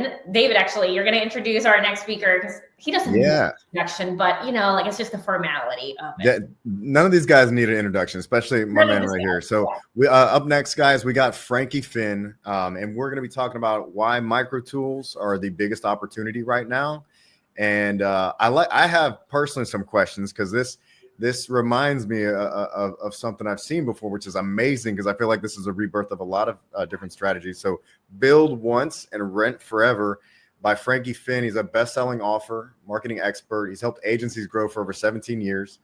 then David, actually, you're going to introduce our next speaker because he doesn't need an introduction, but it's just the formality of it. None of these guys need an introduction, especially my man right here. So we up next, guys, we got Frankie Fihn, and we're going to be talking about why micro tools are the biggest opportunity right now. And I have personally some questions because this reminds me of something I've seen before, which is amazing because I feel like this is a rebirth of a lot of different strategies. So Build Once and Rent Forever by Frankie Fihn. He's a best-selling author, marketing expert. He's helped agencies grow for over 17 years.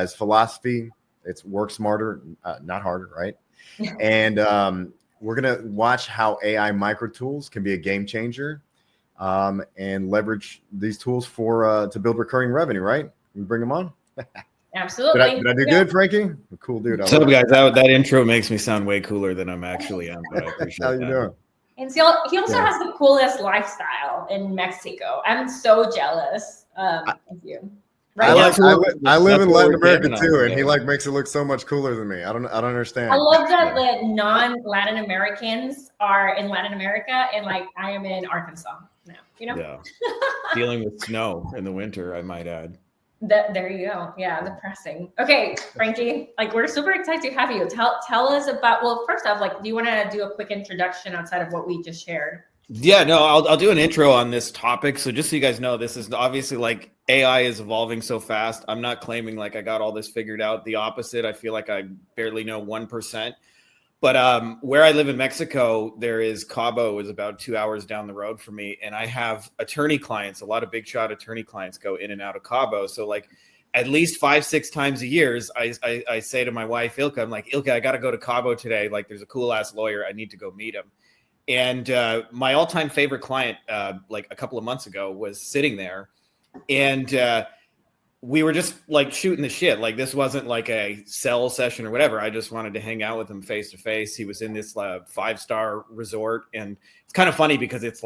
His philosophy, it's work smarter, not harder, right? And we're going to watch how AI micro tools can be a game changer and leverage these tools to build recurring revenue, right? We bring them on. Absolutely. Did I do good, Frankie? Cool dude. What's up, guys? That intro makes me sound way cooler than I'm actually am, but I appreciate How you doing? And so he also has the coolest lifestyle in Mexico. I'm so jealous of you. Right? I live in Latin America too, and he makes it look so much cooler than me. I don't understand. I love that the non-Latin Americans are in Latin America, and I am in Arkansas now. Yeah. Dealing with snow in the winter, I might add. There you go. Yeah, depressing. Okay, Frankie, we're super excited to have you. Tell us about, well, first off, do you want to do a quick introduction outside of what we just shared? Yeah, no, I'll do an intro on this topic. So just so you guys know, this is obviously AI is evolving so fast. I'm not claiming I got all this figured out. The opposite. I feel like I barely know 1%. But where I live in Mexico, there is Cabo is about 2 hours down the road from me. And I have attorney clients, a lot of big shot attorney clients go in and out of Cabo. So at least 5-6 times a year, I say to my wife, Ilka, I'm like, Ilka, I got to go to Cabo today. There's a cool ass lawyer. I need to go meet him. And my all-time favorite client, a couple of months ago, was sitting there. And we were just shooting the shit. This wasn't a sell session or whatever. I just wanted to hang out with him face to face. He was in this 5-star resort. And it's kind of funny because it's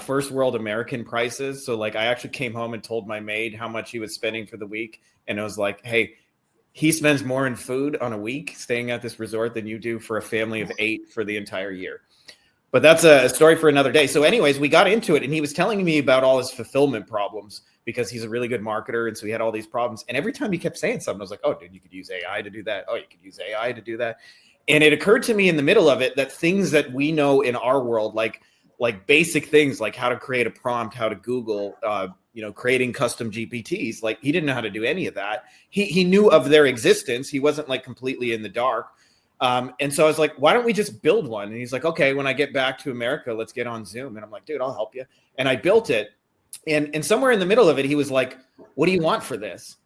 first world American prices. So I actually came home and told my maid how much he was spending for the week. And I was like, hey, he spends more in food on a week staying at this resort than you do for a family of 8 for the entire year. But that's a story for another day. So anyways, we got into it and he was telling me about all his fulfillment problems because he's a really good marketer. And so he had all these problems. And every time he kept saying something, I was like, oh, dude, you could use AI to do that. Oh, you could use AI to do that. And it occurred to me in the middle of it that things that we know in our world, like basic things like how to create a prompt, how to Google, creating custom GPTs, he didn't know how to do any of that. He knew of their existence. He wasn't completely in the dark. And so I was like, why don't we just build one? And he's like, okay, when I get back to America, let's get on Zoom. And I'm like, dude, I'll help you. And I built it. And somewhere in the middle of it, he was like, what do you want for this?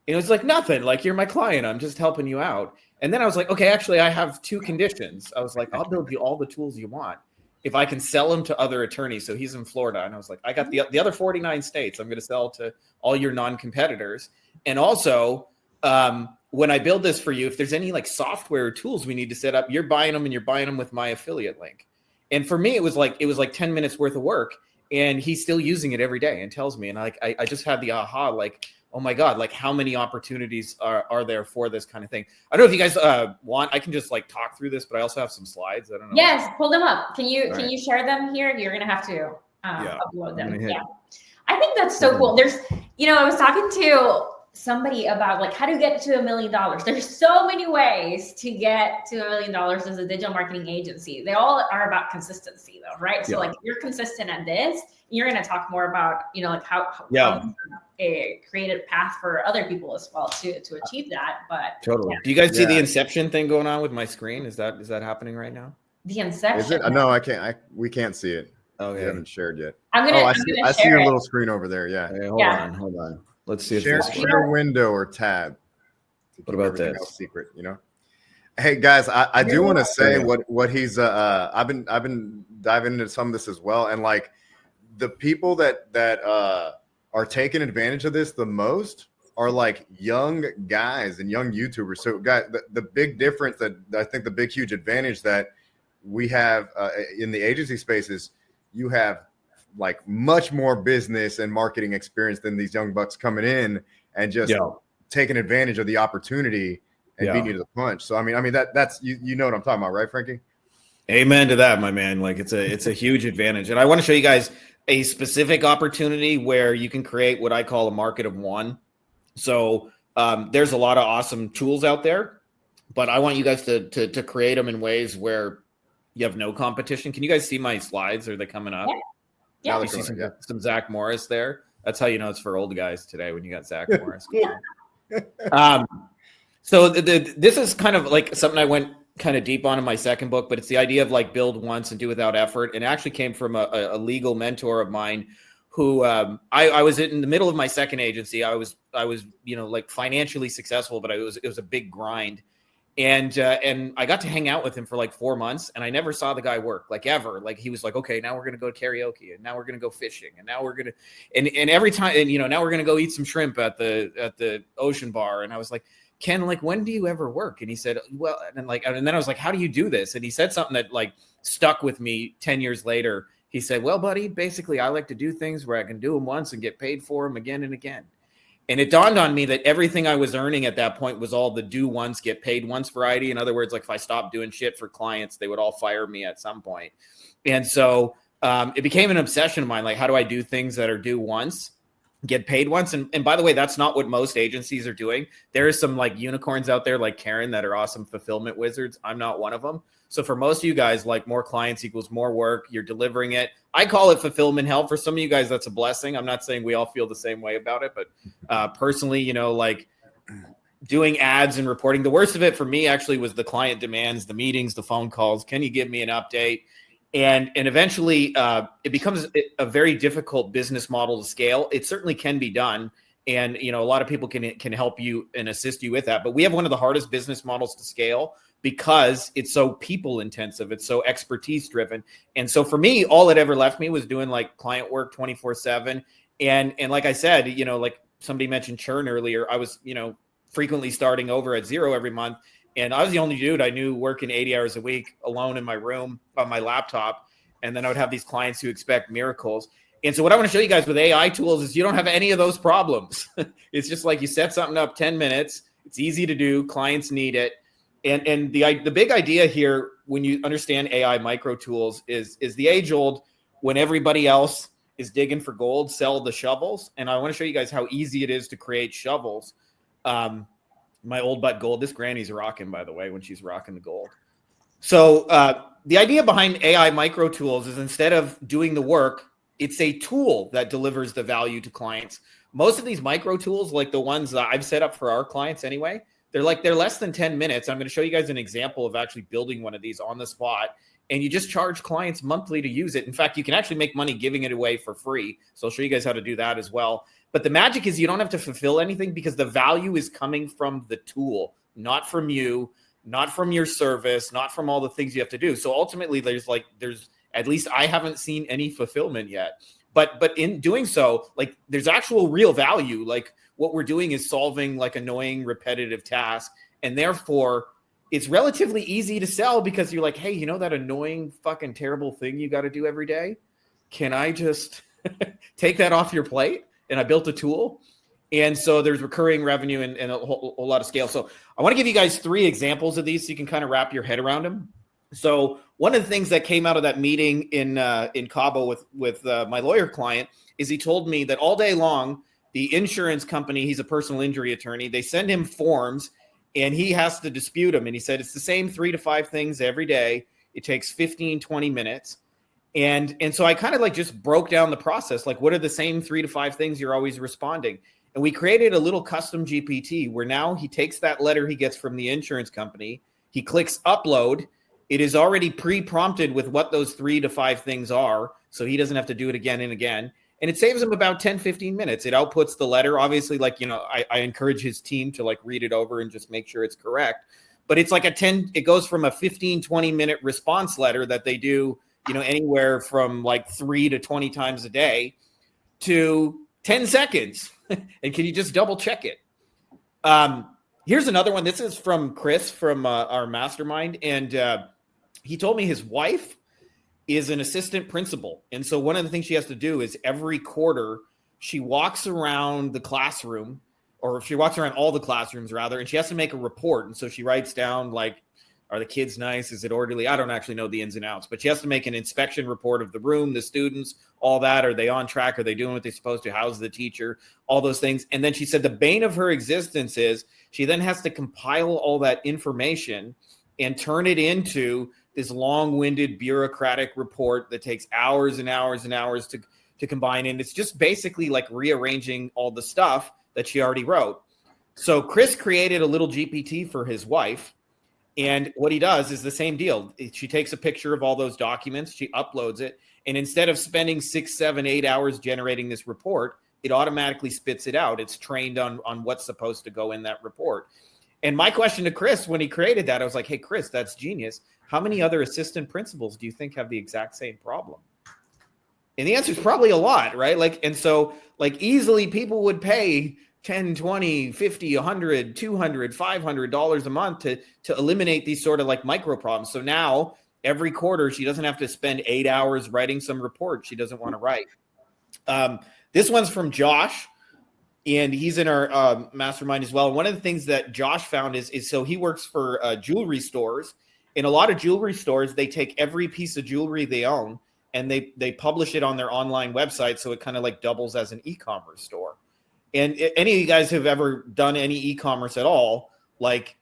And it was like, nothing. You're my client. I'm just helping you out. And then I was like, okay, actually, I have 2 conditions. I was like, I'll build you all the tools you want if I can sell them to other attorneys. So he's in Florida. And I was like, I got the other 49 states. I'm going to sell to all your non-competitors. And also, when I build this for you, if there's any software or tools we need to set up, you're buying them and you're buying them with my affiliate link. And for me, it was 10 minutes worth of work. And he's still using it every day and tells me. And I just had the aha, oh my God, how many opportunities are there for this kind of thing? I don't know if you guys want, I can just talk through this, but I also have some slides. I don't know. Yes, pull them up. Can you share them here? You're going to have to upload them. Yeah. I think that's so cool. There's, I was talking to somebody about how to get to $1 million. There's so many ways to get to $1 million as a digital marketing agency. They all are about consistency though, right? So you're consistent at this, you're going to talk more about, how create a path for other people as well to achieve that. But totally. Do you guys see the Inception thing going on with my screen? Is that happening right now? The Inception. Is it? No, I can't. We can't see it. Oh, we haven't shared yet. I see your little screen over there. Yeah. Hey, hold on. Let's see if share window or tab. What about this? Secret, Hey guys, I do want to say what he's I've been diving into some of this as well, and the people that are taking advantage of this the most are young guys and young YouTubers. So guys, the big difference that I think the big huge advantage that we have in the agency space is you have much more business and marketing experience than these young bucks coming in and just taking advantage of the opportunity and beating you to the punch. So I mean that's you know what I'm talking about, right, Frankie? Amen to that, my man. Like it's a huge advantage. And I want to show you guys a specific opportunity where you can create what I call a market of one. So there's a lot of awesome tools out there, but I want you guys to create them in ways where you have no competition. Can you guys see my slides? Are they coming up? Yeah. You see some Zach Morris there. That's how you know it's for old guys today when you got Zach Morris. So this is kind of like something I went kind of deep on in my second book, but it's the idea of like build once and do without effort. And it actually came from a legal mentor of mine who I was in the middle of my second agency. I was like financially successful, but it was a big grind. And I got to hang out with him for like 4 months, and I never saw the guy work like ever. Like he was like, okay, now we're going to go to karaoke, and now we're going to go fishing, and now we're going to, and every time, and now we're going to go eat some shrimp at the ocean bar. And I was like, Ken, like, when do you ever work? And he said, well, and then I was like, how do you do this? And he said something that like stuck with me 10 years later. He said, well, buddy, basically I like to do things where I can do them once and get paid for them again and again. And it dawned on me that everything I was earning at that point was all the do once, get paid once variety. In other words, like if I stopped doing shit for clients, they would all fire me at some point. And so it became an obsession of mine. Like, how do I do things that are do once, get paid once? And by the way, that's not what most agencies are doing. There are some like unicorns out there like Karen that are awesome fulfillment wizards. I'm not one of them. So for most of you guys, like more clients equals more work. You're delivering it. I call it fulfillment hell. For some of you guys, that's a blessing. I'm not saying we all feel the same way about it, but personally, like doing ads and reporting, the worst of it for me actually was the client demands, the meetings, the phone calls. Can you give me an update? And eventually it becomes a very difficult business model to scale. It certainly can be done. And, a lot of people can help you and assist you with that. But we have one of the hardest business models to scale because it's so people intensive. It's so expertise driven. And so for me, all it ever left me was doing like client work 24/7. And like I said, like somebody mentioned churn earlier, I was, frequently starting over at zero every month. And I was the only dude I knew working 80 hours a week alone in my room on my laptop. And then I would have these clients who expect miracles. And so what I want to show you guys with AI tools is you don't have any of those problems. It's just like you set something up 10 minutes. It's easy to do. Clients need it. And the big idea here, when you understand AI micro tools, is the age old, when everybody else is digging for gold, sell the shovels. And I want to show you guys how easy it is to create shovels. My old butt gold. This granny's rocking, by the way, when she's rocking the gold. So the idea behind AI micro tools is instead of doing the work, it's a tool that delivers the value to clients. Most of these micro tools, like the ones that I've set up for our clients anyway, they're less than 10 minutes. I'm going to show you guys an example of actually building one of these on the spot. And you just charge clients monthly to use it. In fact, you can actually make money giving it away for free. So I'll show you guys how to do that as well. But the magic is you don't have to fulfill anything because the value is coming from the tool, not from you, not from your service, not from all the things you have to do. So ultimately, there's at least I haven't seen any fulfillment yet. But in doing so, like there's actual real value. Like what we're doing is solving like annoying, repetitive tasks. And therefore, it's relatively easy to sell because you're like, hey, that annoying, fucking terrible thing you got to do every day? Can I just take that off your plate? And I built a tool. And so there's recurring revenue and a whole lot of scale. So I want to give you guys 3 examples of these so you can kind of wrap your head around them. So one of the things that came out of that meeting in Cabo with my lawyer client is he told me that all day long, the insurance company, he's a personal injury attorney, they send him forms and he has to dispute them. And he said, it's the same 3 to 5 things every day. It takes 15, 20 minutes. And so I kind of like just broke down the process. Like, what are the same 3 to 5 things you're always responding? And we created a little custom GPT where now he takes that letter he gets from the insurance company. He clicks upload. It is already pre-prompted with what those 3 to 5 things are. So he doesn't have to do it again and again. And it saves him about 10, 15 minutes. It outputs the letter. Obviously, like, I encourage his team to like read it over and just make sure it's correct. But it's like it goes from a 15, 20 minute response letter that they do, anywhere from like 3 to 20 times a day to 10 seconds. And can you just double check it? Here's another one. This is from Chris from our mastermind. And he told me his wife is an assistant principal. And so one of the things she has to do is every quarter, she walks around the classroom, or she walks around all the classrooms rather, and she has to make a report. And so she writes down like Are the kids nice? Is it orderly? I don't actually know the ins and outs, but she has to make an inspection report of the room, the students, all that. Are they on track? Are they doing what they're supposed to? How's the teacher? All those things. And then she said the bane of her existence is she then has to compile all that information and turn it into this long-winded bureaucratic report that takes hours and hours and hours to combine. And it's just basically like rearranging all the stuff that she already wrote. So Chris created a little GPT for his wife. And what he does is the same deal. She takes a picture of all those documents, she uploads it, and instead of spending 6, 7, 8 hours generating this report, it automatically spits it out. It's trained on what's supposed to go in that report. And my question to Chris when he created that, I was like, hey, Chris, that's genius. How many other assistant principals do you think have the exact same problem? And the answer is probably a lot, right? And so easily people would pay $10, $20, $50, $100, $200, $500 a month to eliminate these sort of like micro problems. So now every quarter, she doesn't have to spend 8 hours writing some report she doesn't want to write. This one's from Josh, and he's in our mastermind as well. And one of the things that Josh found is so he works for jewelry stores. In a lot of jewelry stores, they take every piece of jewelry they own and they publish it on their online website. So it kind of like doubles as an e-commerce store. And any of you guys who've ever done any e-commerce at all, like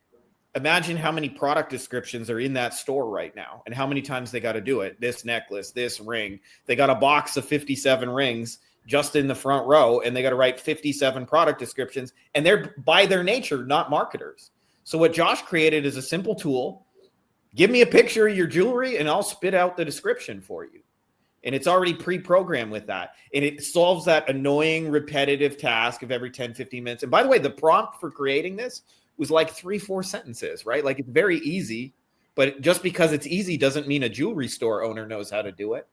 imagine how many product descriptions are in that store right now and how many times they got to do it. This necklace, this ring, they got a box of 57 rings just in the front row, and they got to write 57 product descriptions, and they're by their nature not marketers. So what Josh created is a simple tool. Give me a picture of your jewelry and I'll spit out the description for you. And it's already pre-programmed with that. And it solves that annoying, repetitive task of every 10, 15 minutes. And by the way, the prompt for creating this was like 3-4 sentences, right? Like it's very easy, but just because it's easy doesn't mean a jewelry store owner knows how to do it.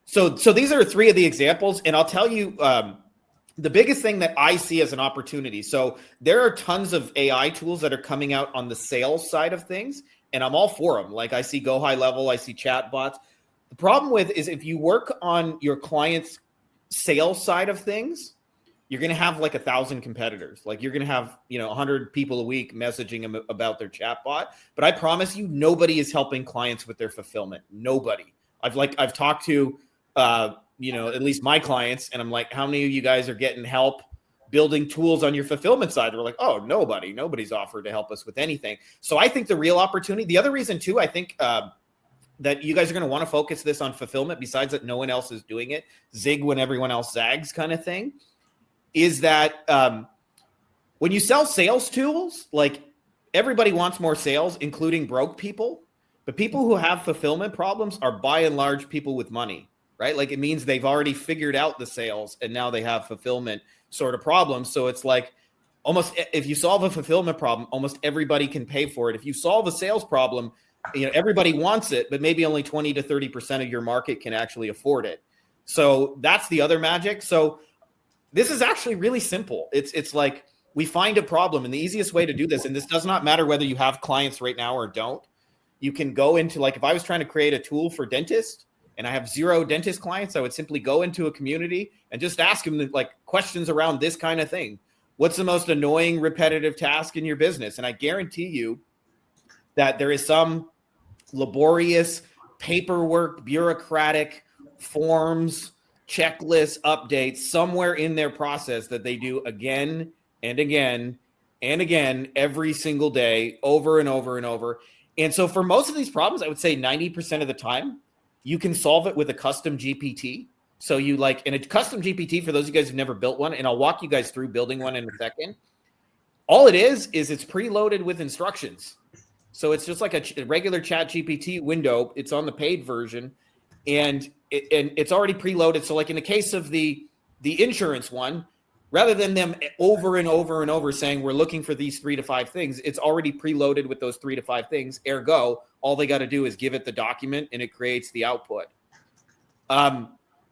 So these are 3 of the examples. And I'll tell you the biggest thing that I see as an opportunity. So there are tons of AI tools that are coming out on the sales side of things. And I'm all for them. Like I see Go High Level, I see chatbots. The problem with is if you work on your client's sales side of things, you're going to have like 1,000 competitors. Like you're going to have, 100 people a week messaging them about their chatbot. But I promise you, nobody is helping clients with their fulfillment. Nobody. I've talked to, at least my clients, and I'm like, how many of you guys are getting help building tools on your fulfillment side? They're like, oh, nobody's offered to help us with anything. So I think the real opportunity, the other reason too, I think that you guys are going to want to focus this on fulfillment, besides that no one else is doing it, zig when everyone else zags kind of thing, is that when you sell sales tools, like everybody wants more sales, including broke people, but people who have fulfillment problems are by and large people with money, right? Like it means they've already figured out the sales and now they have fulfillment sort of problems. So it's like almost if you solve a fulfillment problem, almost everybody can pay for it. If you solve a sales problem, everybody wants it, but maybe only 20 to 30% of your market can actually afford it. So that's the other magic. So this is actually really simple. It's like we find a problem, and the easiest way to do this, and this does not matter whether you have clients right now or don't, you can go into, like if I was trying to create a tool for dentists, and I have 0 dentist clients, I would simply go into a community and just ask them like questions around this kind of thing. What's the most annoying, repetitive task in your business? And I guarantee you that there is some laborious paperwork, bureaucratic forms, checklists, updates somewhere in their process that they do again and again and again every single day, over and over and over. And so for most of these problems, I would say 90% of the time, you can solve it with a custom GPT. So and a custom GPT, for those of you guys who've never built one, and I'll walk you guys through building one in a second. All it is it's preloaded with instructions. So it's just like a regular chat GPT window. It's on the paid version, and it's already preloaded. So like in the case of the insurance one, rather than them over and over and over saying, we're looking for these 3 to 5 things, it's already preloaded with those 3 to 5 things. Ergo, all they got to do is give it the document and it creates the output.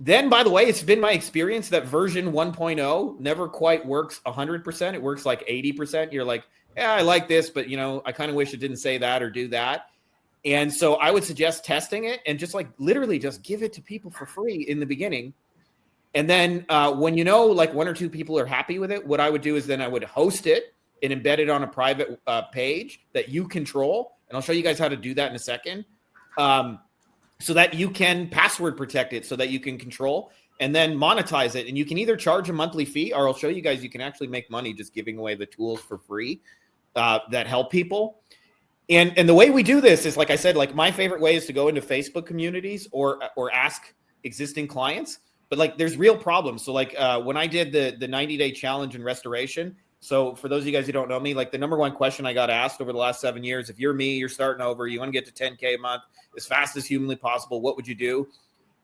Then, by the way, it's been my experience that version 1.0 never quite works 100%. It works like 80%. You're like, yeah, I like this, but I kind of wish it didn't say that or do that. And so I would suggest testing it and just like literally just give it to people for free in the beginning. And then when like 1 or 2 people are happy with it, what I would do is then I would host it and embed it on a private page that you control. And I'll show you guys how to do that in a second. So that you can password protect it, so that you can control and then monetize it. And you can either charge a monthly fee, or I'll show you guys, you can actually make money just giving away the tools for free that help people. And the way we do this is, like I said, like my favorite way is to go into Facebook communities or ask existing clients. But like there's real problems. So like when I did the 90-day challenge in restoration. So for those of you guys who don't know me, like the number one question I got asked over the last 7 years, if you're me, you're starting over, you want to get to 10K a month as fast as humanly possible, what would you do?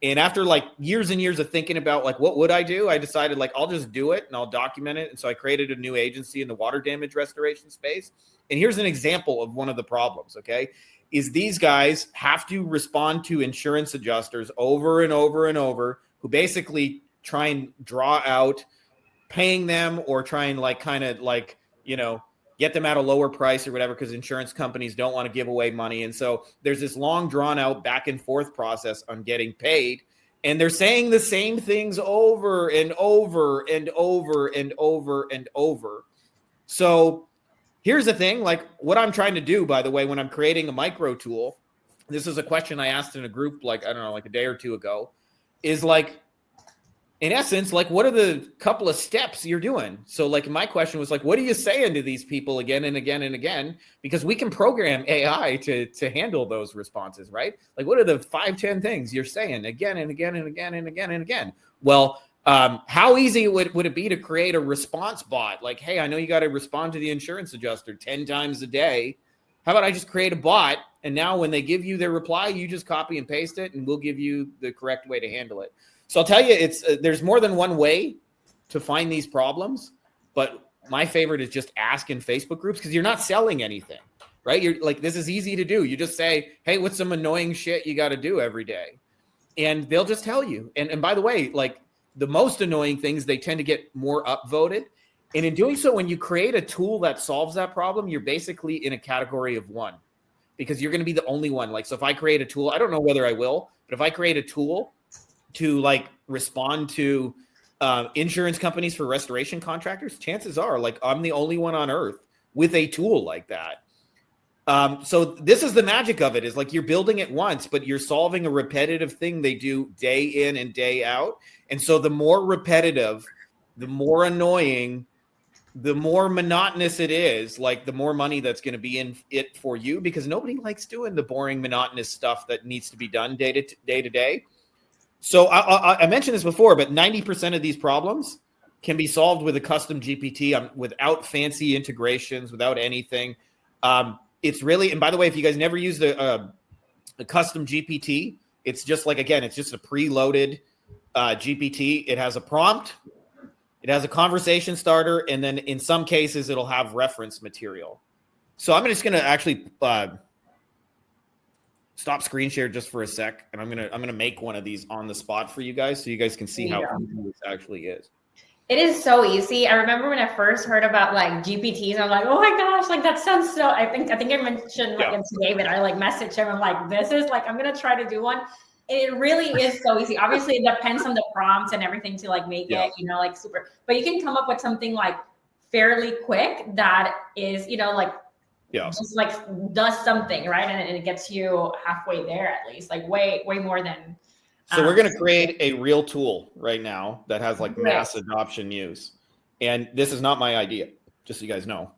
And after like years and years of thinking about like, what would I do? I decided like, I'll just do it and I'll document it. And so I created a new agency in the water damage restoration space. And here's an example of one of the problems, okay, is these guys have to respond to insurance adjusters over and over and over, who basically try and draw out paying them or try and like kind of like, you know, get them at a lower price or whatever, because insurance companies don't want to give away money. And so there's this long drawn out back and forth process on getting paid. And they're saying the same things over and over and over and over and over. So here's the thing, like what I'm trying to do, by the way, when I'm creating a micro tool, this is a question I asked in a group, like, I don't know, like a day or two ago, is like, in essence, like, what are the couple of steps you're doing? So like my question was like, what are you saying to these people again and again and again? Because we can program AI to handle those responses, right? Like, what are the 5-10 things you're saying again and again and again and again and again? Well, how easy would it be to create a response bot? Like, hey, I know you got to respond to the insurance adjuster 10 times a day. How about I just create a bot? And now when they give you their reply, you just copy and paste it and we'll give you the correct way to handle it. So I'll tell you, it's there's more than one way to find these problems, but my favorite is just ask in Facebook groups, because you're not selling anything, right? You're like, this is easy to do. You just say, hey, what's some annoying shit you got to do every day? And they'll just tell you. And by the way, like the most annoying things, they tend to get more upvoted. And in doing so, when you create a tool that solves that problem, you're basically in a category of one, because you're going to be the only one. Like, so if I create a tool, I don't know whether I will, but if I create a tool to like respond to insurance companies for restoration contractors, chances are like I'm the only one on earth with a tool like that. So this is the magic of it, is like you're building it once, but you're solving a repetitive thing they do day in and day out. And so the more repetitive, the more annoying, the more monotonous it is, like the more money that's going to be in it for you, because nobody likes doing the boring, monotonous stuff that needs to be done day to day. So I mentioned this before, but 90% of these problems can be solved with a custom GPT without fancy integrations, without anything. It's really, and by the way, if you guys never used a custom GPT, it's just like, again, it's just a preloaded GPT. It has a prompt, it has a conversation starter, and then in some cases, it'll have reference material. So I'm just going to actually stop screen share just for a sec, and I'm gonna make one of these on the spot for you guys, so you guys can see how easy this actually is. It is so easy. I remember when I first heard about like GPTs, I'm like, oh my gosh, like that sounds so. I think I mentioned like to David, I like messaged him. I'm like, this is like, I'm gonna try to do one. It really is so easy. Obviously, it depends on the prompts and everything to like make it, you know, like super. But you can come up with something like fairly quick that is, you know, like. Just like does something, right? And it gets you halfway there, at least, like way more than. So we're going to create a real tool right now that has like mass adoption use. And this is not my idea, just so you guys know.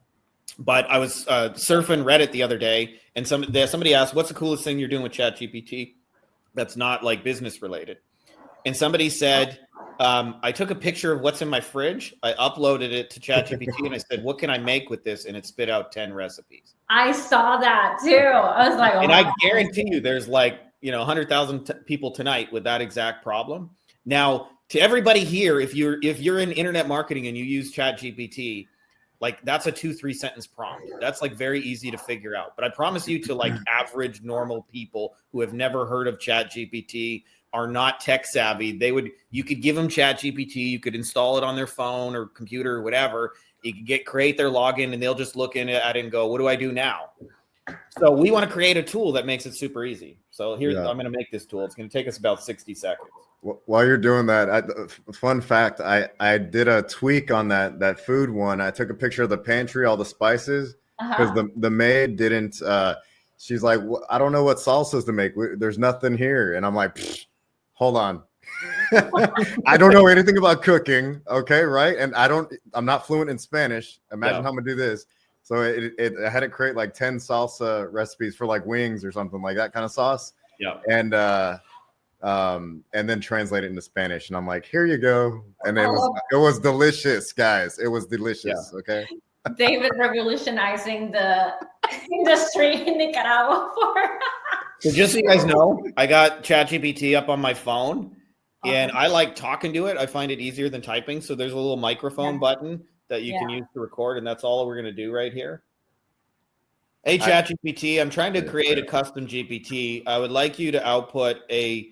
But I was surfing Reddit the other day, and somebody asked, what's the coolest thing you're doing with ChatGPT that's not like business related? And somebody said, I took a picture of what's in my fridge. I uploaded it to ChatGPT and I said, what can I make with this? And it spit out 10 recipes. I saw that too. I was like, oh, and I guarantee you there's like, 100,000 people tonight with that exact problem. Now, to everybody here, if you're in internet marketing and you use ChatGPT, like that's a 2-3 sentence prompt. That's like very easy to figure out. But I promise you, to like average normal people who have never heard of ChatGPT, are not tech savvy, you could give them ChatGPT, you could install it on their phone or computer or whatever. You could create their login and they'll just look in at it and go, what do I do now? So we want to create a tool that makes it super easy. So here, I'm going to make this tool. It's going to take us about 60 seconds. While you're doing that, fun fact, I did a tweak on that food one. I took a picture of the pantry, all the spices, because the maid didn't, she's like, I don't know what salsas to make. There's nothing here. And I'm like, hold on. I don't know anything about cooking. Okay. Right. And I'm not fluent in Spanish. Imagine how I'm gonna do this. So I had to create like 10 salsa recipes for like wings or something like that kind of sauce. Yeah. And then translate it into Spanish. And I'm like, here you go. And it was delicious, guys. It was delicious. Yeah. Okay. David revolutionizing the industry in Nicaragua So just so you guys know, I got ChatGPT up on my phone and I like talking to it. I find it easier than typing. So there's a little microphone button that you can use to record, and that's all we're going to do right here. Hey, ChatGPT, I'm trying to create a custom GPT. I would like you to output a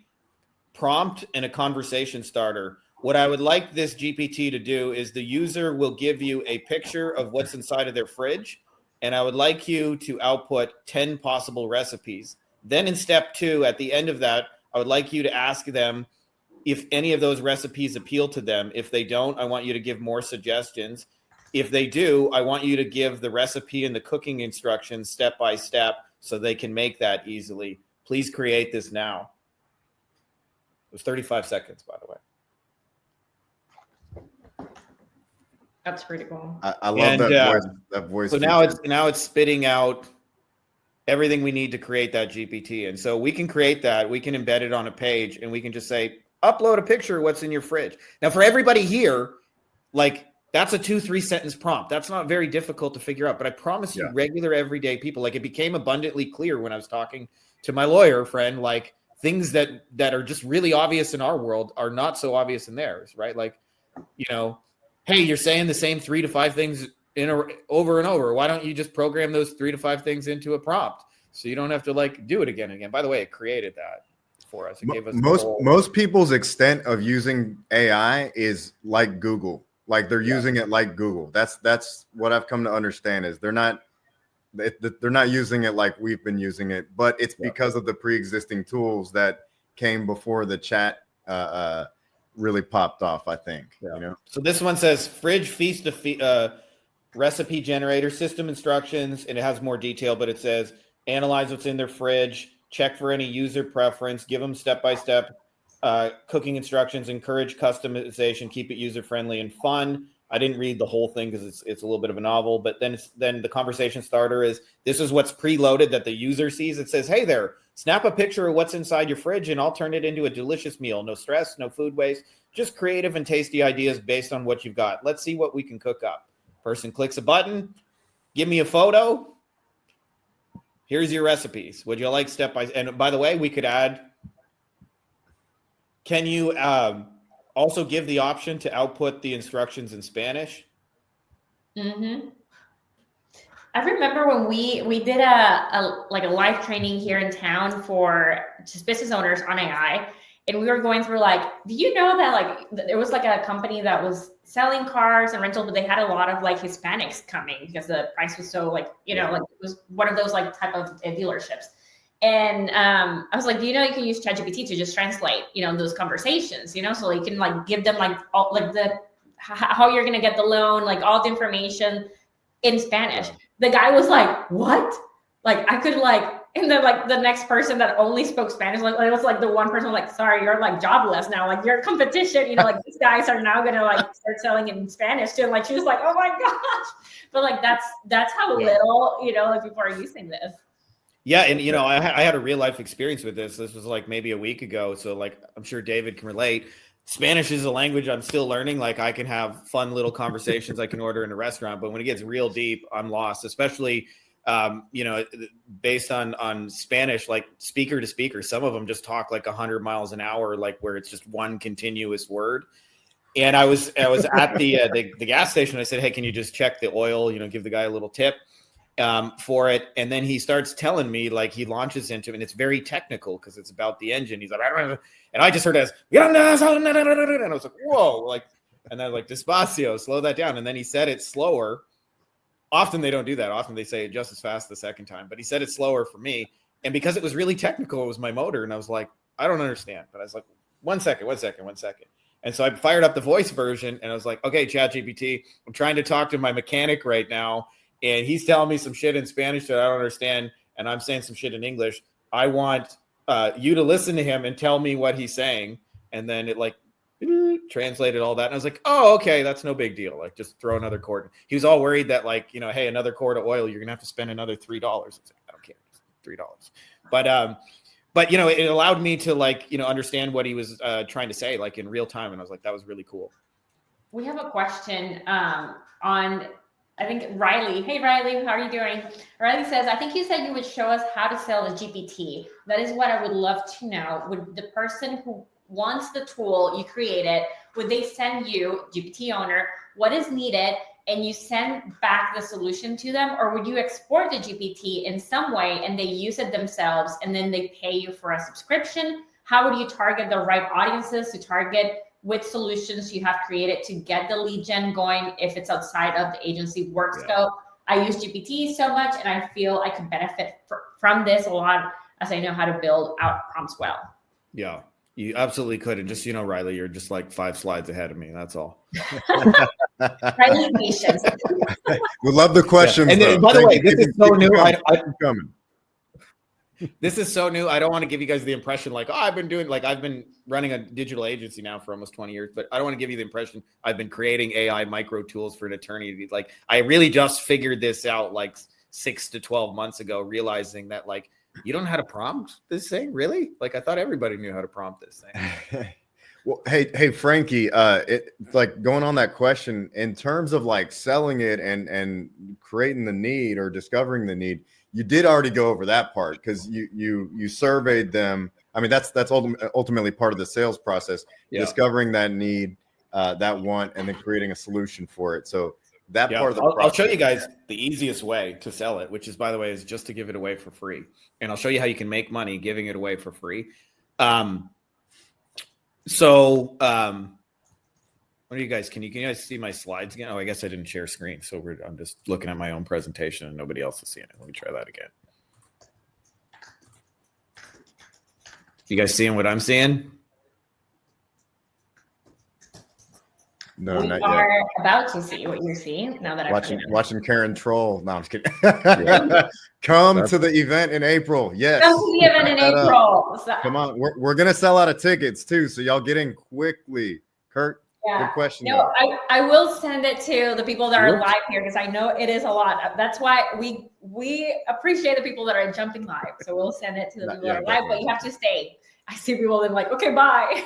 prompt and a conversation starter. What I would like this GPT to do is the user will give you a picture of what's inside of their fridge, and I would like you to output 10 possible recipes. Then in step 2, at the end of that, I would like you to ask them if any of those recipes appeal to them. If they don't, I want you to give more suggestions. If they do, I want you to give the recipe and the cooking instructions step by step so they can make that easily. Please create this now. It was 35 seconds, by the way. That's pretty cool. I love that voice. So now it's spitting out everything we need to create that GPT. And so we can create that. We can embed it on a page, and we can just say, upload a picture of what's in your fridge. Now, for everybody here, like, that's a 2-3 sentence prompt. That's not very difficult to figure out. But I promise you, regular everyday people, like, it became abundantly clear when I was talking to my lawyer friend, like, things that are just really obvious in our world are not so obvious in theirs, right? Like, you know, hey, you're saying the same 3 to 5 things over and over. Why don't you just program those 3 to 5 things into a prompt so you don't have to like do it again and again? By the way, it created that for us. It gave us most people's extent of using AI is like Google. Like they're using it like Google. That's what I've come to understand is they're not using it like we've been using it, but it's because of the pre-existing tools that came before the chat really popped off, I think. You know. So this one says fridge feast recipe generator, system instructions, and it has more detail, but it says analyze what's in their fridge, check for any user preference, give them step-by-step cooking instructions, encourage customization, keep it user-friendly and fun. I didn't read the whole thing because it's a little bit of a novel, but then the conversation starter is, this is what's preloaded that the user sees. It says, hey there, snap a picture of what's inside your fridge and I'll turn it into a delicious meal. No stress, no food waste, just creative and tasty ideas based on what you've got. Let's see what we can cook up. Person clicks a button, give me a photo. Here's your recipes. Would you like step by? And by the way, we could add, can you also give the option to output the instructions in Spanish? Mm-hmm. I remember when we did a live training here in town for just business owners on AI, and we were going through like, do you know that like there was like a company that was selling cars and rental, but they had a lot of like Hispanics coming because the price was so like, you know, like it was one of those like type of dealerships. And I was like, do you know you can use ChatGPT to just translate, you know, those conversations, you know, so you can like give them like all like how you're gonna get the loan, like all the information in Spanish. The guy was like, what? Like I could like, and then like the next person that only spoke Spanish, like it was like the one person like, sorry, you're like jobless now, like your competition, you know, like these guys are now gonna like start selling in Spanish too. Like she was like, oh my gosh, but like that's how little, you know, like people are using this. Yeah, and you know, I had a real life experience with this. This was like maybe a week ago, so like I'm sure David can relate. Spanish is a language I'm still learning. Like I can have fun little conversations I can order in a restaurant, but when it gets real deep, I'm lost. Especially, you know, based on Spanish, like speaker to speaker. Some of them just talk like 100 miles an hour, like where it's just one continuous word. And I was at the gas station. I said, hey, can you just check the oil? You know, give the guy a little tip for it. And then he starts telling me, like he launches into it, and it's very technical because it's about the engine. He's like, and I just heard as, and I was like, whoa, like, and then like despacio, slow that down. And then he said it slower. often they don't do that. Often they say it just as fast the second time, but he said it's slower for me. And because it was really technical, it was my motor. And I was like, I don't understand. But I was like, one second. And so I fired up the voice version and I was like, okay, ChatGPT, I'm trying to talk to my mechanic right now. And he's telling me some shit in Spanish that I don't understand. And I'm saying some shit in English. I want you to listen to him and tell me what he's saying. And then it like translated all that. And I was like, oh, okay, that's no big deal. Like just throw another quart. He was all worried that like, hey, another quart of oil, you're going to have to spend another $3. I was like, I don't care. $3. But it allowed me to like, understand what he was trying to say like in real time. And I was like, that was really cool. We have a question on, I think Riley. Hey, Riley, how are you doing? Riley says, I think you said you would show us how to sell the GPT. That is what I would love to know. Would the person who wants the tool you created, would they send you, GPT owner, what is needed, and you send back the solution to them? Or would you export the GPT in some way and they use it themselves and then they pay you for a subscription? How would you target the right audiences to target with solutions you have created to get the lead gen going if it's outside of the agency work scope? I use GPT so much and I feel I could benefit from this a lot as I know how to build out prompts well. Yeah, you absolutely could. And just, Riley, you're just like 5 slides ahead of me. That's all. Riley, patience. We love the questions. Yeah. And then, by the way, this is so new. Coming. This is so new. I don't want to give you guys the impression like, I've been running a digital agency now for almost 20 years, but I don't want to give you the impression I've been creating AI micro tools for an eternity. Like I really just figured this out like 6 to 12 months ago, realizing that like, you don't know how to prompt this thing, really? Like I thought everybody knew how to prompt this thing. Well, hey, Frankie, like going on that question in terms of like selling it and creating the need or discovering the need, you did already go over that part because you surveyed them. I mean, that's ultimately part of the sales process, discovering that need, that want, and then creating a solution for it. So that part of the process. I'll show you guys the easiest way to sell it, which is, by the way, is just to give it away for free. And I'll show you how you can make money giving it away for free. What do you guys, can you guys see my slides again? Oh, I guess I didn't share screen. So I'm just looking at my own presentation and nobody else is seeing it. Let me try that again. You guys seeing what I'm seeing? No, we not are yet. About to see what you're seeing now that I'm watching Karen troll. No, I'm just kidding. Come to the event in April. Yes. Come to the event in April. Come on. We're gonna sell out of tickets too, so y'all get in quickly. Kurt, good question. No, I will send it to the people that are live here because I know it is a lot. That's why we appreciate the people that are jumping live. So we'll send it to the people that are live, but you have to stay. I see people that are like, okay, bye.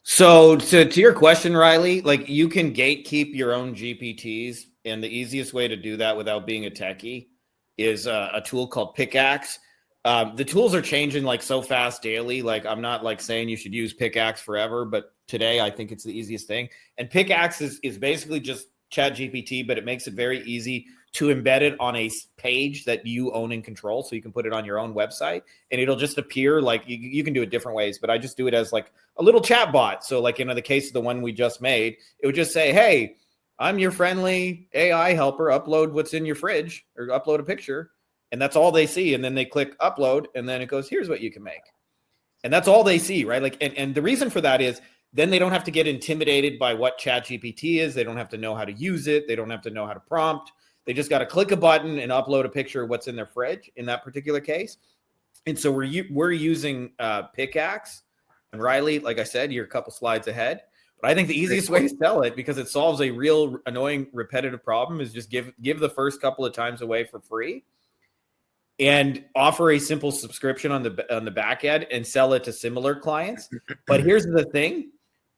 So to your question, Riley, like you can gatekeep your own GPTs, and the easiest way to do that without being a techie is a tool called Pickaxe. The tools are changing like so fast daily. Like I'm not like saying you should use Pickaxe forever, but today I think it's the easiest thing. And Pickaxe is basically just ChatGPT, but it makes it very easy to embed it on a page that you own and control. So you can put it on your own website and it'll just appear like you can do it different ways, but I just do it as like a little chat bot. So like in the case of the one we just made, it would just say, hey, I'm your friendly AI helper. Upload what's in your fridge or upload a picture. And that's all they see. And then they click upload and then it goes, here's what you can make. And that's all they see, right? Like, and the reason for that is then they don't have to get intimidated by what ChatGPT is. They don't have to know how to use it. They don't have to know how to prompt. They just got to click a button and upload a picture of what's in their fridge in that particular case. And so we're using Pickaxe. And Riley, like I said, you're a couple slides ahead. But I think the easiest way to sell it, because it solves a real annoying repetitive problem, is just give the first couple of times away for free and offer a simple subscription on the back end and sell it to similar clients. But here's the thing.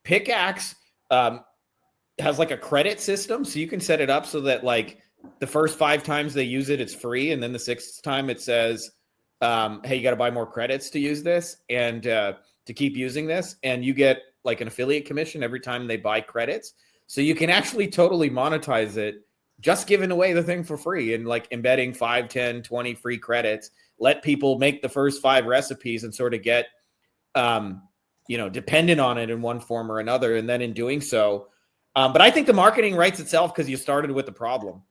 Pickaxe has like a credit system. So you can set it up so that like the first 5 times they use it, it's free. And then the 6th time it says, hey, you got to buy more credits to use this and to keep using this. And you get like an affiliate commission every time they buy credits. So you can actually totally monetize it, just giving away the thing for free and like embedding 5, 10, 20 free credits, let people make the first 5 recipes and sort of get, dependent on it in one form or another. And then in doing so, But I think the marketing writes itself because you started with the problem.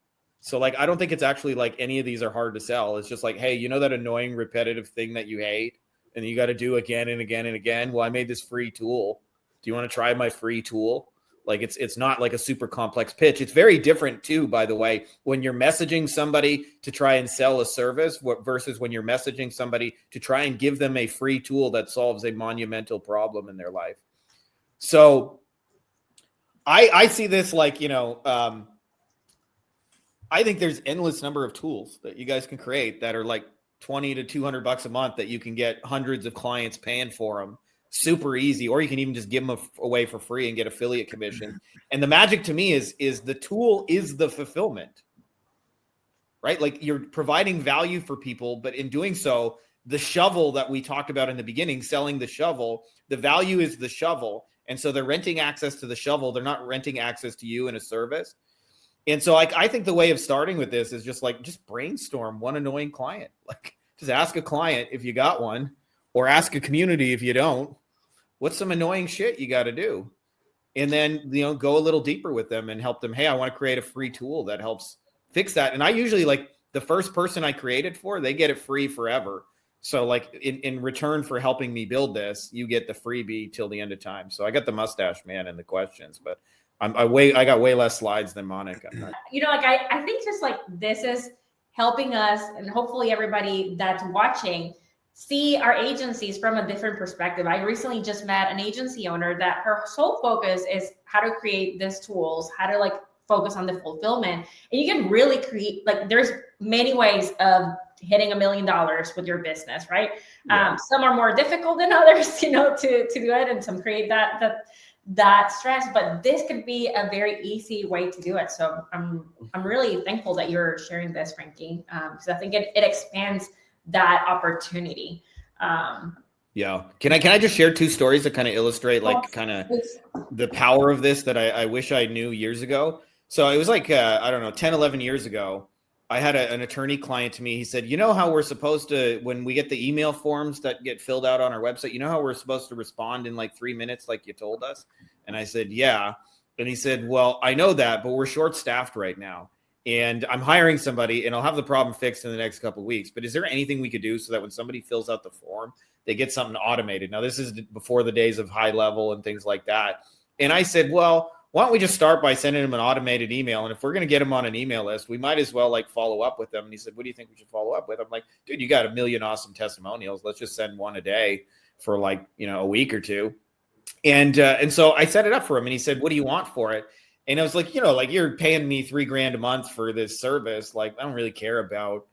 So like, I don't think it's actually like any of these are hard to sell. It's just like, hey, you know that annoying repetitive thing that you hate and you got to do again and again and again. Well, I made this free tool. Do you want to try my free tool? Like it's not like a super complex pitch. It's very different too, by the way, when you're messaging somebody to try and sell a service versus when you're messaging somebody to try and give them a free tool that solves a monumental problem in their life. So I see this like, I think there's endless number of tools that you guys can create that are like $20 to $200 a month that you can get hundreds of clients paying for them super easy, or you can even just give them away for free and get affiliate commission. And the magic to me is the tool is the fulfillment, right? Like you're providing value for people, but in doing so, the shovel that we talked about in the beginning, selling the shovel, the value is the shovel. And so they're renting access to the shovel. They're not renting access to you in a service. And so I think the way of starting with this is just brainstorm one annoying client. Like just ask a client if you got one, or ask a community if you don't. What's some annoying shit you got to do? And then, go a little deeper with them and help them. Hey, I want to create a free tool that helps fix that. And I usually like the first person I create it for, they get it free forever. So like in return for helping me build this, you get the freebie till the end of time. So I got the mustache man in the questions, but I got way less slides than Monica. I think just like this is helping us, and hopefully everybody that's watching see our agencies from a different perspective. I recently just met an agency owner that her sole focus is how to create these tools, how to like focus on the fulfillment. And you can really create, like there's many ways of hitting $1 million with your business, right? Yeah. Some are more difficult than others, to do it, and some create that stress, but this could be a very easy way to do it. So I'm really thankful that you're sharing this, Frankie, because I think it expands that opportunity. Yeah. Can I just share two stories that kind of illustrate the power of this that I wish I knew years ago? So it was like, 10, 11 years ago, I had an attorney client to me. He said, how we're supposed to, when we get the email forms that get filled out on our website, how we're supposed to respond in like 3 minutes, like you told us? And I said, yeah. And he said, well, I know that, but we're short staffed right now. And I'm hiring somebody and I'll have the problem fixed in the next couple of weeks. But is there anything we could do so that when somebody fills out the form, they get something automated? Now, this is before the days of high level and things like that. And I said, well, why don't we just start by sending them an automated email? And if we're going to get them on an email list, we might as well like follow up with them. And he said, what do you think we should follow up with? I'm like, dude, you got 1 million awesome testimonials. Let's just send one a day for like, a week or two. And so I set it up for him and he said, what do you want for it? And I was like, you're paying me $3,000 a month for this service. Like, I don't really care about,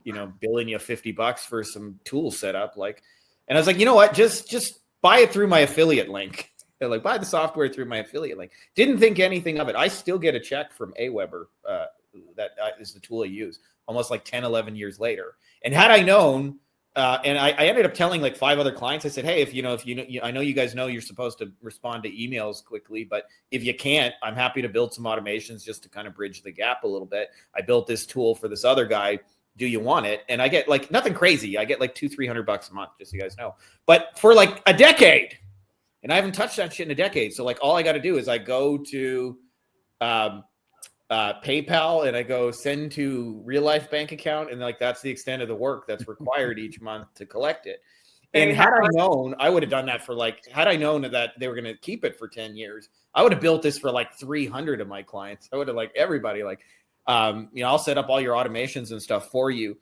billing you $50 for some tool setup. Like, and I was like, you know what? Just buy it through my affiliate link. They're like, buy the software through my affiliate link. Didn't think anything of it. I still get a check from Aweber. That is the tool I use almost like 10, 11 years later. And had I known, and I ended up telling like 5 other clients, I said, hey, I know you guys know you're supposed to respond to emails quickly, but if you can't, I'm happy to build some automations just to kind of bridge the gap a little bit. I built this tool for this other guy. Do you want it? And I get like nothing crazy. I get like $200-$300 a month, just so you guys know, but for like a decade. And I haven't touched that shit in a decade. So like all I got to do is I go to PayPal and I go send to real life bank account. And like, that's the extent of the work that's required each month to collect it. And had I known, I would have done that had I known that they were going to keep it for 10 years, I would have built this for like 300 of my clients. I would have like everybody I'll set up all your automations and stuff for you.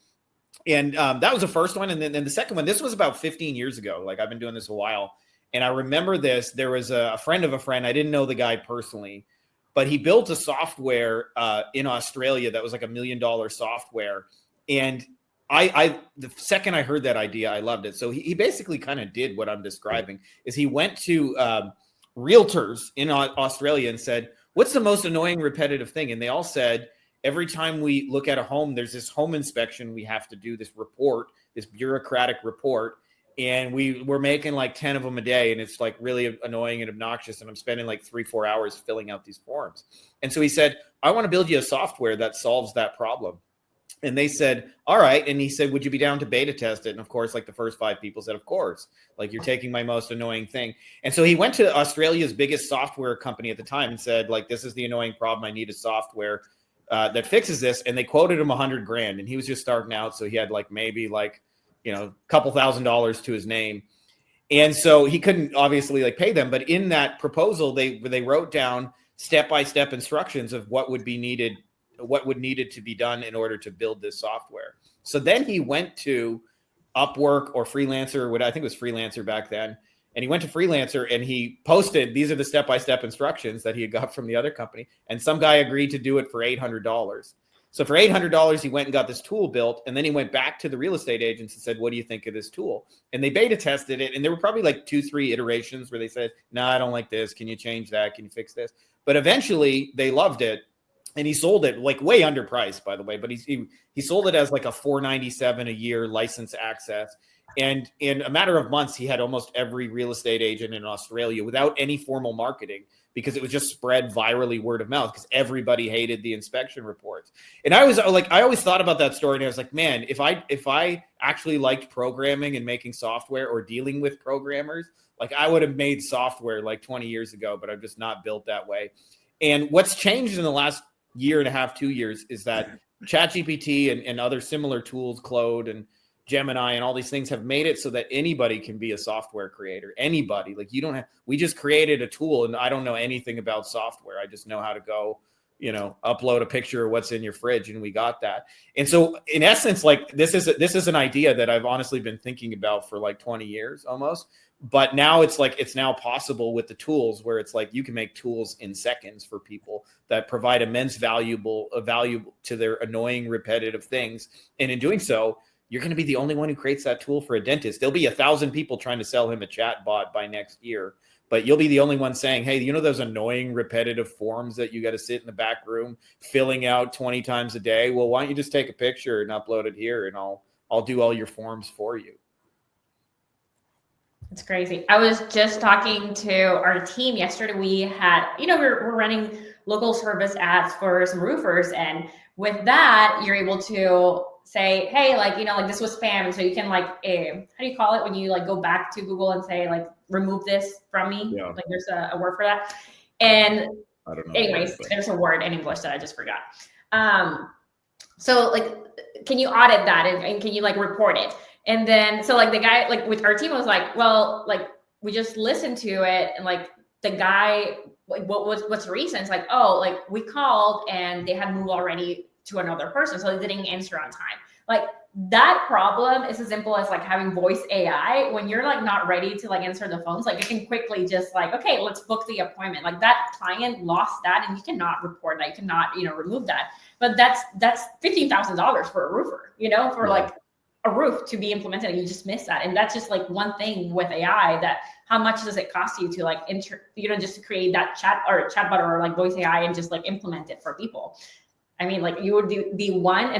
And that was the first one. And then the second one, this was about 15 years ago. Like I've been doing this a while. And I remember this, there was a friend of a friend. I didn't know the guy personally, but he built a software in Australia that was like $1 million software. And the second I heard that idea, I loved it. So he basically kind of did what I'm describing is he went to realtors in Australia and said, what's the most annoying repetitive thing? And they all said, every time we look at a home, there's this home inspection. We have to do this report, this bureaucratic report. And we're making like 10 of them a day. And it's like really annoying and obnoxious. And I'm spending like 3-4 hours filling out these forms. And so he said, I want to build you a software that solves that problem. And they said, all right. And he said, would you be down to beta test it? And of course, like the first 5 people said, of course, like you're taking my most annoying thing. And so he went to Australia's biggest software company at the time and said, like, this is the annoying problem. I need a software that fixes this. And they quoted him $100,000. And he was just starting out. So he had like maybe like, you know, a couple $1,000s to his name. And so he couldn't obviously like pay them. But in that proposal, they wrote down step-by-step instructions of what would needed to be done in order to build this software. So then he went to Upwork or Freelancer, what I think was Freelancer back then. And he went to Freelancer and he posted, these are the step-by-step instructions that he had got from the other company. And some guy agreed to do it for $800. So for $800, he went and got this tool built. And then he went back to the real estate agents and said, what do you think of this tool? And they beta tested it. And there were probably like 2-3 iterations where they said, no, I don't like this. Can you change that? Can you fix this? But eventually they loved it. And he sold it like way underpriced, by the way, but he sold it as like a $497 a year license access. And in a matter of months, he had almost every real estate agent in Australia without any formal marketing, because it was just spread virally word of mouth because everybody hated the inspection reports. And I always thought about that story, and I was like, man, if I actually liked programming and making software or dealing with programmers, like I would have made software like 20 years ago, but I'm just not built that way. And what's changed in the last year and a half, 2 years, is that ChatGPT and other similar tools, Claude and Gemini and all these things, have made it so that anybody can be a software creator. Anybody. Like we just created a tool, and I don't know anything about software. I just know how to go, you know, upload a picture of what's in your fridge, and we got that. And so in essence, like this is an idea that I've honestly been thinking about for like 20 years almost. But now it's now possible with the tools, where it's like you can make tools in seconds for people that provide immense value to their annoying, repetitive things. And in doing so, you're going to be the only one who creates that tool for a dentist. There'll be 1,000 people trying to sell him a chat bot by next year, but you'll be the only one saying, hey, you know those annoying, repetitive forms that you got to sit in the back room filling out 20 times a day? Well, why don't you just take a picture and upload it here, and I'll do all your forms for you. It's crazy. I was just talking to our team yesterday. We had, we're running local service ads for some roofers. And with that, you're able to say, hey, like this was spam. And so you can how do you call it when you go back to Google and say, remove this from me? Yeah. Like there's a word for that. And I don't know. Anyways, there's a word in English that I just forgot. So can you audit that and can you report it? And then, so the guy, with our team was well, we just listened to it. And the guy, what's the reason? It's we called and they had moved already to another person. So they didn't answer on time. That problem is as simple as having voice AI. When you're not ready to answer the phones, it can quickly just okay, let's book the appointment. That client lost that, and you cannot report that. You cannot, remove that. But that's $15,000 for a roofer, for a roof to be implemented, and you just miss that. And that's just one thing with AI, that how much does it cost you to just to create that chatbot or voice AI and just implement it for people. I mean, you would do the one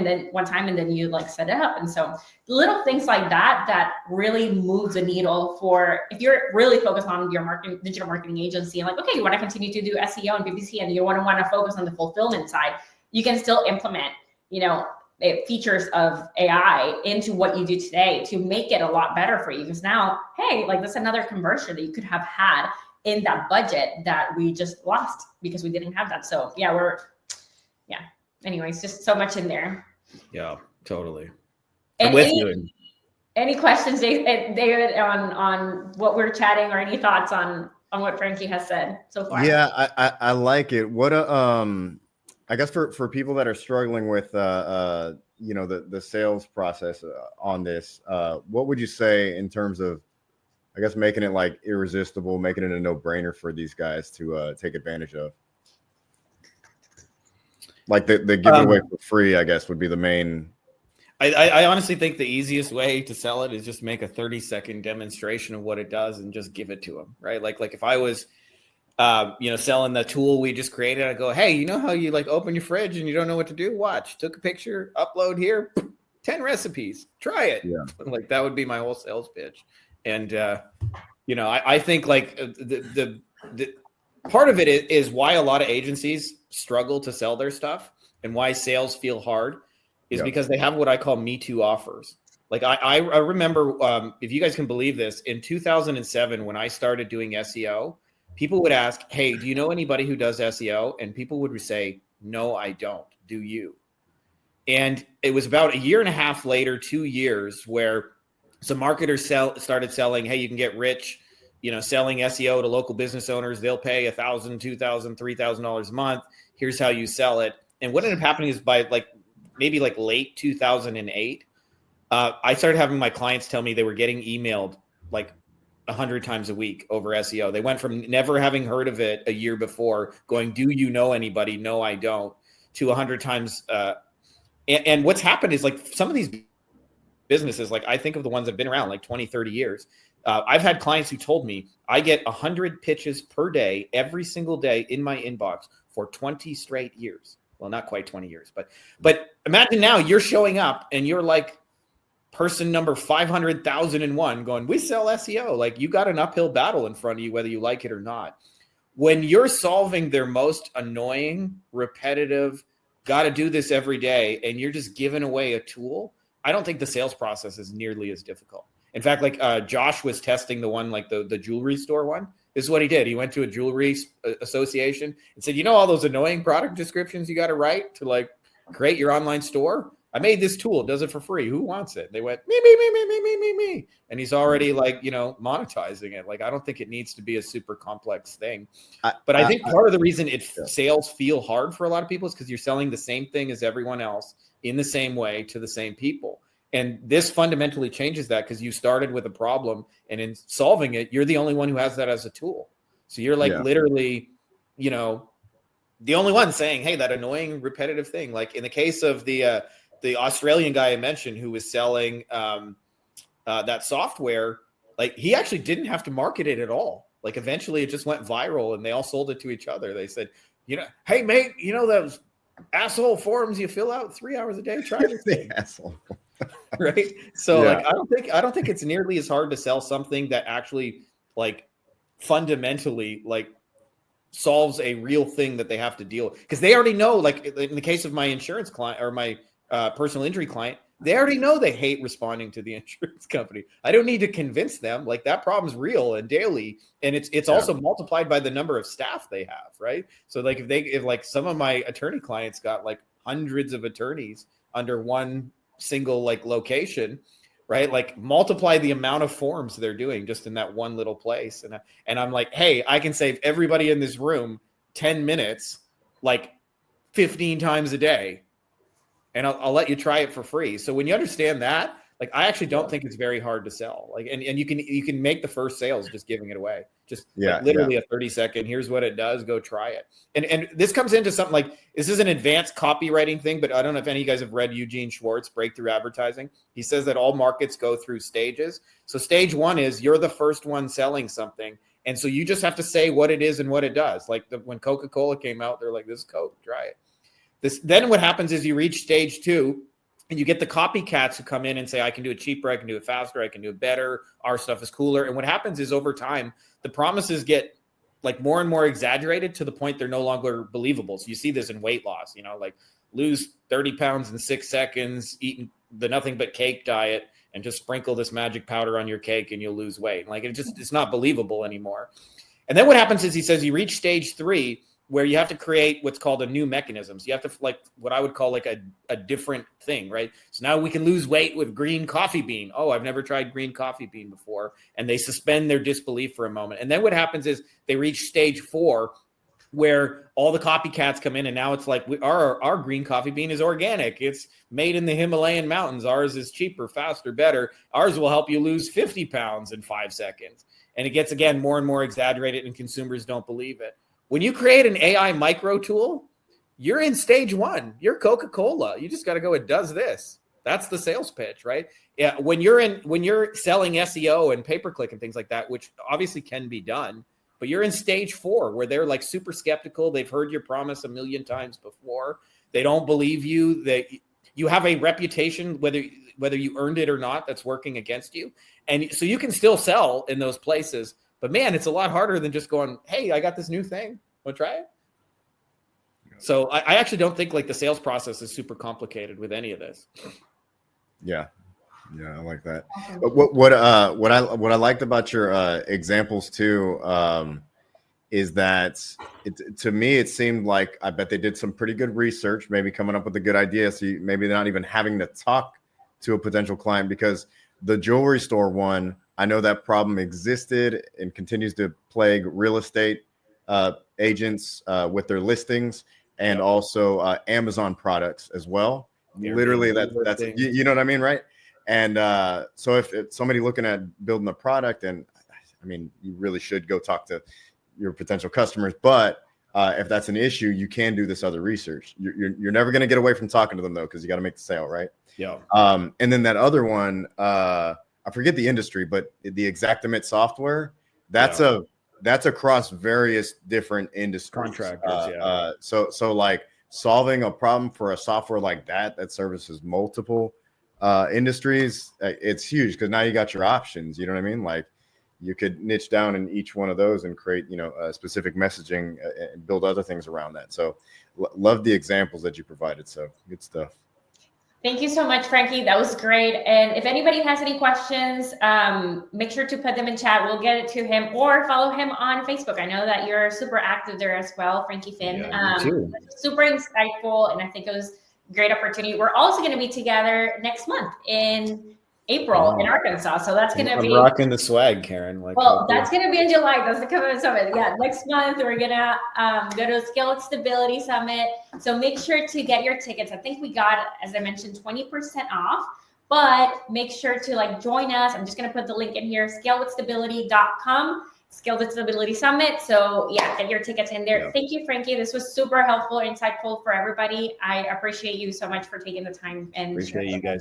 time and then you set it up. And so little things like that really moves the needle for, if you're really focused on your digital marketing agency and okay, you want to continue to do SEO and PPC and you want to focus on the fulfillment side, you can still implement, features of AI into what you do today to make it a lot better for you. Because now, hey, that's another conversion that you could have had in that budget that we just lost because we didn't have that. So anyways, just so much in there. Yeah, totally. I'm with you. Any questions, David, on what we're chatting, or any thoughts on what Frankie has said so far? Yeah, I like it. What I guess for people that are struggling with the sales process on this, what would you say in terms of, I guess, making it irresistible, making it a no-brainer for these guys to take advantage of? The giveaway for free, I guess, would be the main. I honestly think the easiest way to sell it is just make a 30-second demonstration of what it does and just give it to them, right? Like if I was selling the tool we just created, I go, hey, you know how you open your fridge and you don't know what to do? Watch, took a picture, upload here, 10 recipes, try it. Yeah. That would be my whole sales pitch. And, I think the part of it is why a lot of agencies struggle to sell their stuff and why sales feel hard is because they have what I call Me Too offers. Like I remember, if you guys can believe this, in 2007, when I started doing SEO, people would ask, hey, do you know anybody who does SEO? And people would say, no, I don't. Do you? And it was about a year and a half later, 2 years, where some marketers started selling, hey, you can get rich, selling SEO to local business owners. They'll pay $1,000, $2,000, $3,000 a month. Here's how you sell it. And what ended up happening is by maybe late 2008, I started having my clients tell me they were getting emailed 100 times a week over SEO. They went from never having heard of it a year before, going, do you know anybody? No, I don't, to 100 times. And what's happened is some of these businesses, I think of the ones that have been around 20, 30 years. I've had clients who told me I get 100 pitches per day, every single day in my inbox for 20 straight years. Well, not quite 20 years, but imagine now you're showing up and you're person number 500,001 going, we sell SEO. You got an uphill battle in front of you, whether you like it or not. When you're solving their most annoying, repetitive, got to do this every day, and you're just giving away a tool, I don't think the sales process is nearly as difficult. In fact, Josh was testing the one, the jewelry store one. This is what he did. He went to a jewelry association and said, all those annoying product descriptions you got to write to create your online store? I made this tool. It does it for free. Who wants it? They went, me. And he's already monetizing it. I don't think it needs to be a super complex thing. But I think part of the reason sales feel hard for a lot of people is because you're selling the same thing as everyone else in the same way to the same people. And this fundamentally changes that, because you started with a problem, and in solving it, you're the only one who has that as a tool. So you're literally, the only one saying, hey, that annoying repetitive thing. In the case of the Australian guy I mentioned who was selling that software, he actually didn't have to market it at all. Eventually it just went viral and they all sold it to each other. They said, hey mate, those asshole forms you fill out 3 hours a day, try this thing. Asshole. Right. So I don't think it's nearly as hard to sell something that actually fundamentally solves a real thing that they have to deal with, because they already know, in the case of my insurance client or my personal injury client, they already know they hate responding to the insurance company. I don't need to convince them. That problem's real and daily, and it's also multiplied by the number of staff they have, right? So if some of my attorney clients got hundreds of attorneys under one single location, right? Multiply the amount of forms they're doing just in that one little place. And I'm hey, I can save everybody in this room 10 minutes, 15 times a day. And I'll let you try it for free. So when you understand that, I actually don't think it's very hard to sell. And you can make the first sales just giving it away. Just literally a 30-second, here's what it does, go try it. And this comes into something this is an advanced copywriting thing, but I don't know if any of you guys have read Eugene Schwartz, Breakthrough Advertising. He says that all markets go through stages. So stage one is you're the first one selling something. And so you just have to say what it is and what it does. When Coca-Cola came out, they're this is Coke, try it. Then what happens is you reach stage two, and you get the copycats who come in and say, I can do it cheaper, I can do it faster, I can do it better, our stuff is cooler. And what happens is over time, the promises get more and more exaggerated to the point they're no longer believable. So you see this in weight loss, lose 30 pounds in 6 seconds, eating the nothing but cake diet, and just sprinkle this magic powder on your cake and you'll lose weight. It's not believable anymore. And then what happens is he says you reach stage three, where you have to create what's called a new mechanism. So you have to what I would call a different thing, right? So now we can lose weight with green coffee bean. Oh, I've never tried green coffee bean before. And they suspend their disbelief for a moment. And then what happens is they reach stage four, where all the copycats come in, and now it's our green coffee bean is organic. It's made in the Himalayan mountains. Ours is cheaper, faster, better. Ours will help you lose 50 pounds in 5 seconds. And it gets, again, more and more exaggerated, and consumers don't believe it. When you create an AI micro tool, you're in stage one. You're Coca-Cola. You just got to go, it does this. That's the sales pitch, right? Yeah. When you're selling SEO and pay-per-click and things like that, which obviously can be done, but you're in stage four, where they're super skeptical. They've heard your promise 1 million times before. They don't believe you. You have a reputation, whether you earned it or not, that's working against you. And so you can still sell in those places. But man, it's a lot harder than just going, hey, I got this new thing. Want to try it? So I actually don't think like the sales process is super complicated with any of this. Yeah. Yeah, I like that. But what I liked about your examples too is that to me it seemed like I bet they did some pretty good research, maybe coming up with a good idea. So maybe they're not even having to talk to a potential client, because the jewelry store one, I know that problem existed and continues to plague real estate agents with their listings, and also Amazon products as well. Literally, that's you know what I mean, right? And so if somebody looking at building a product, and I mean, you really should go talk to your potential customers. But if that's an issue, you can do this other research. You're never going to get away from talking to them though, because you got to make the sale, right? Yeah. And then that other one, I forget the industry, but the Xactimate software, that's across various different industries. Contractors, So like solving a problem for a software like that services multiple industries, it's huge, because now you got your options. You know what I mean? Like you could niche down in each one of those and create, specific messaging and build other things around that. So love the examples that you provided. So good stuff. Thank you so much, Frankie. That was great. And if anybody has any questions, make sure to put them in chat. We'll get it to him, or follow him on Facebook. I know that you're super active there as well, Frankie Fihn. Super insightful, and I think it was a great opportunity. We're also going to be together next month in April in Arkansas. So that's going to be rocking the swag, Karen. Like, well, that's going to be in July. That's the Commitment Summit. Yeah, next month we're going to go to Scale It Stability Summit. So make sure to get your tickets. I think we got, as I mentioned, 20% off, but make sure to join us. I'm just going to put the link in here, scalewithstability.com, Scale It Stability Summit. So yeah, get your tickets in there. Yeah. Thank you, Frankie. This was super helpful, insightful for everybody. I appreciate you so much for taking the time and appreciate you guys.